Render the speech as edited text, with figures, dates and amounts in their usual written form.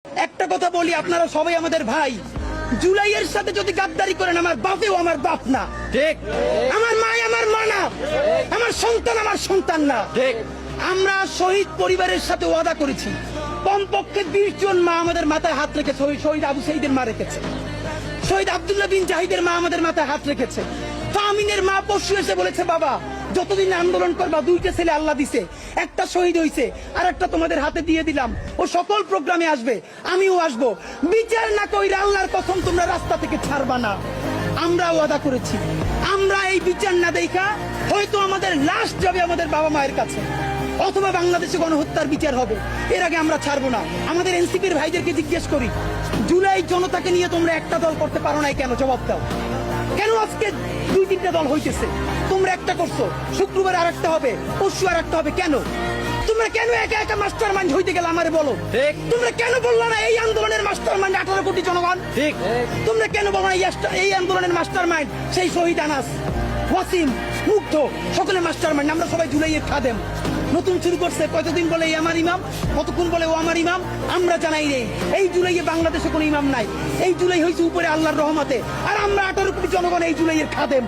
একটা কথা বলি, আপনারা সবাই আমাদের ভাই। জুলাইয়ের সাথে যদি গাদ্দারি করেন, আমার বাপেও আমার বাপ না, ঠিক। আমার মা আমার মা না, আমার সন্তান আমার সন্তান না, ঠিক। আমরা শহীদ পরিবারের সাথে ওয়াদা করেছি, কমপক্ষে 20 জন মা আমাদের মাথায় হাত রেখেছে। শহীদ আবু সাইদের মা রেখেছে, শহীদ আব্দুল্লাহ বিন জাহিদের মা আমাদের মাথায় হাত রেখেছে। ফামিনের মা পরশু এসে বলেছে, বাবা যতদিন আন্দোলন করবা, 2টা ছেলে আল্লাহ দিছে, একটা শহীদ হইছে, আর একটা তোমাদের হাতে দিয়ে দিলাম, ও সকল প্রোগ্রামে আসবে, আমিও আসবো। বিচার না কইরা আল্লাহর কসম তোমরা রাস্তা থেকে ছাড়বা না। আমরা ওয়াদা করেছি, আমরা এই বিচার না দেখা হয়তো আমাদের লাশ যাবে আমাদের বাবা মায়ের কাছে, অথবা বাংলাদেশে গণহত্যার বিচার হবে। এর আগে আমরা ছাড়বো না। আমাদের এনসিপির ভাইদেরকে জিজ্ঞেস করি, জুলাই জনতাকে নিয়ে তোমরা একটা দল করতে পারো নাই কেন? জবাব দাও। কেন আজকে 2-3টা দল হইতেছে? তোমরা একটা করছো, শুক্রবার আর একটা হবে, পরশু আর একটা হবে। কেন তোমরা কেন একা একা মাস্টার মাইন্ড হইতে গেলে? আমারে বলো, তোমরা কেন বললো না এই আন্দোলনের মাস্টার মাইন্ড 18 কোটি জনগণ? ঠিক। তোমরা কেন বলো না এই আন্দোলনের মাস্টার মাইন্ড সেই শহীদ আনাস, ওয়াসিম, মুগ্ধ, সকলে মাস্টার মাইন্ড? আমরা সবাই জুলাইয়ের খাদেম। নতুন শুরু করছে, কতদিন বলে এই আমার ইমাম, কতক্ষণ বলে ও আমার ইমাম, আমরা জানাই নেই। এই জুলাইয়ে বাংলাদেশে কোনো ইমাম নাই, এই জুলাই হয়েছে উপরে আল্লাহর রহমতে, আর আমরা 18 কোটি জনগণ এই জুলাইয়ের খাদেম।